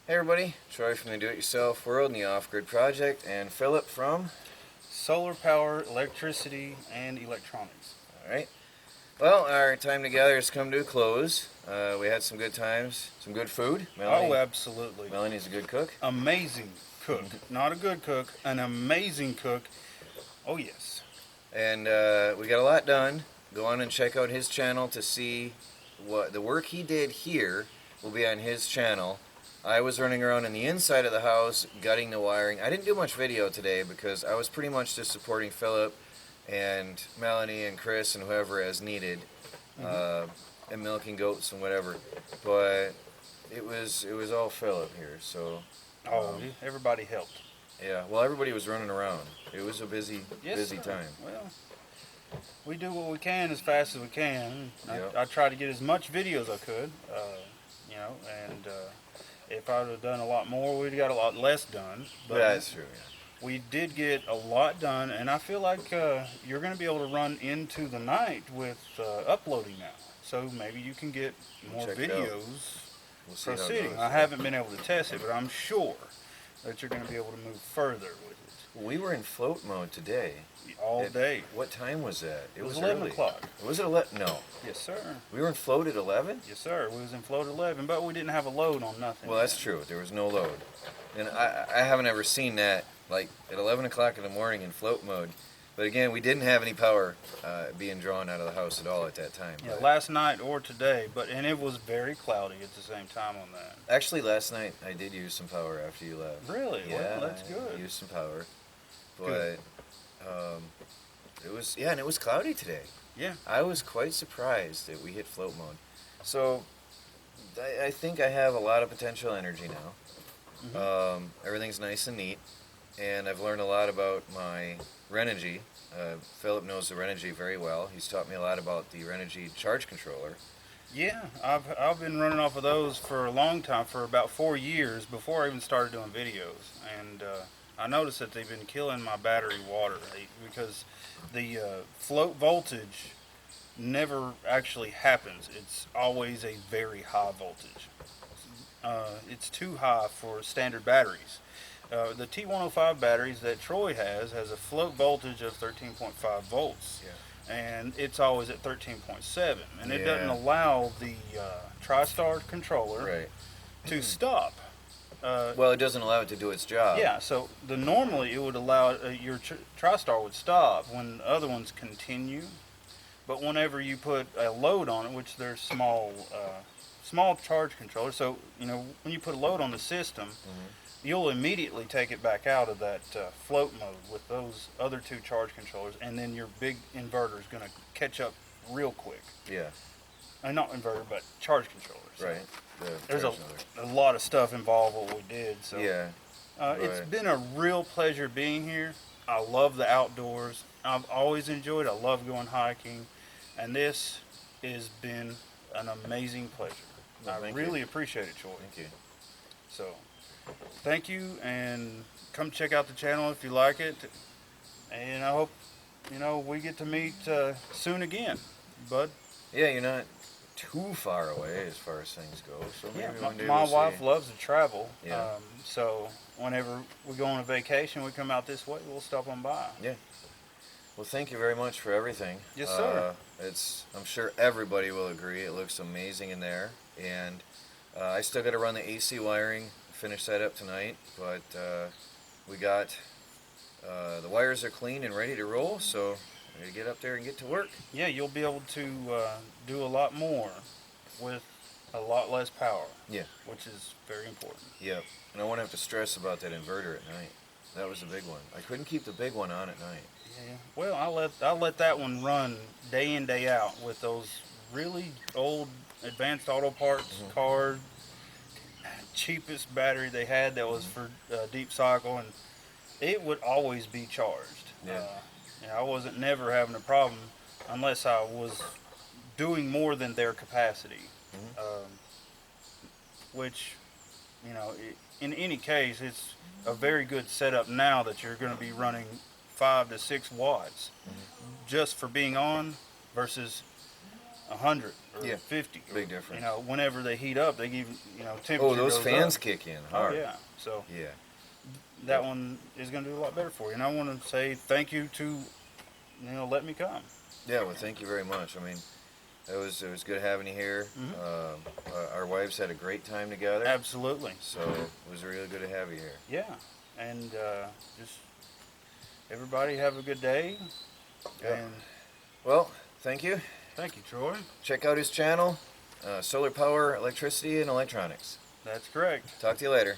Hey everybody, Troy from the Do-It-Yourself World and the Off-Grid Project, and Philip from... Solar power, electricity, and electronics. Alright. Well, our time together has come to a close. We had some good times, some good food. Melanie, Oh, absolutely. Melanie's a good cook. Amazing cook. Not a good cook, an amazing cook. Oh, yes. And we got a lot done. Go on and check out his channel to see what the work he did here will be on his channel. I was running around in the inside of the house, gutting the wiring. I didn't do much video today because I was pretty much just supporting Philip and Melanie and Chris and whoever as needed, and milking goats and whatever. But it was all Philip here, so. Everybody helped. Yeah, well, everybody was running around. It was a busy time. Well, we do what we can as fast as we can. Yep. I try to get as much video as I could, and if I would have done a lot more, we'd got a lot less done. But That's true, yeah. we did get a lot done, and I feel like you're going to be able to run into the night with uploading now. So maybe you can get more Check it out. videos We'll see how it proceeding. goes. I haven't been able to test it, but I'm sure that you're going to be able to move further with it We were in float mode today. all day. What time was that? It was 11 early. o'clock. Was it 11? No. Yes, sir. We were in float at 11? Yes, sir. We was in float 11, but we didn't have a load on nothing. Well, that's true. There was no load. And I haven't ever seen that, like, at 11 o'clock in the morning in float mode. But again, we didn't have any power being drawn out of the house at all at that time. Yeah, But last night or today, and it was very cloudy at the same time on that. actually, last night I did use some power after you left. Really? Yeah, Well, that's I good. used some power. But Good. it was, yeah, and it was cloudy today. Yeah. I was quite surprised that we hit float mode. So I think I have a lot of potential energy now. Everything's nice and neat, and I've learned a lot about my Renogy. Philip knows the Renogy very well. He's taught me a lot about the Renogy charge controller. Yeah, I've been running off of those for a long time, for about 4 years before I even started doing videos, and I noticed that they've been killing my battery water because the float voltage never actually happens. It's always a very high voltage. It's too high for standard batteries. The T105 batteries that Troy has a float voltage of 13.5 volts. Yeah. And it's always at 13.7, and it Yeah. doesn't allow the TriStar controller Right. to stop. Well, it doesn't allow it to do its job. Yeah, so normally it would allow your TriStar would stop when the other ones continue, but whenever you put a load on it, which they're small charge controllers, so when you put a load on the system, you'll immediately take it back out of that float mode with those other two charge controllers, and then your big inverter is going to catch up real quick. Yeah. Not inverter, but charge controllers. So Right. there's a lot of stuff involved what we did. So Yeah. it's Right. been a real pleasure being here. I love the outdoors. I've always enjoyed it. I love going hiking, and this has been an amazing pleasure. Well, I thank really you. appreciate it, Troy. Thank you. So, thank you, and come check out the channel if you like it. And I hope, we get to meet soon again, bud. Yeah, you're not too far away as far as things go. So maybe Yeah, one day my we'll wife see. loves to travel. Yeah. So whenever we go on a vacation, we come out this way, we'll stop on by. Yeah. Well, thank you very much for everything. Yes, sir. I'm sure everybody will agree. It looks amazing in there, and I still got to run the AC wiring, finish that up tonight. But we got the wires are clean and ready to roll, so I'm gonna get up there and get to work. Yeah, you'll be able to do a lot more with a lot less power. Yeah. Which is very important. Yep. And I won't have to stress about that inverter at night. That was the big one. I couldn't keep the big one on at night. Yeah. Well, I let that one run day in, day out with those really old Advanced Auto Parts card, cheapest battery they had that was for deep cycle, and it would always be charged. Yeah. I wasn't never having a problem unless I was doing more than their capacity, which, in any case, it's a very good setup now that you're going to be running 5 to 6 watts just for being on versus 100 or Yeah, 50. big difference. You know, whenever they heat up, they give, you know, temperature Oh, those goes fans up. kick in Oh hard. yeah. So Yeah. that one is going to do a lot better for you. And I want to say thank you to, you know, let me come. Yeah, well, thank you very much. I mean, it was good having you here. Our wives had a great time together. Absolutely. So it was really good to have you here. Yeah. And just everybody have a good day. Yeah. And Well, thank you. thank you, Troy. Check out his channel, Solar Power, Electricity, and Electronics. That's correct. Talk to you later.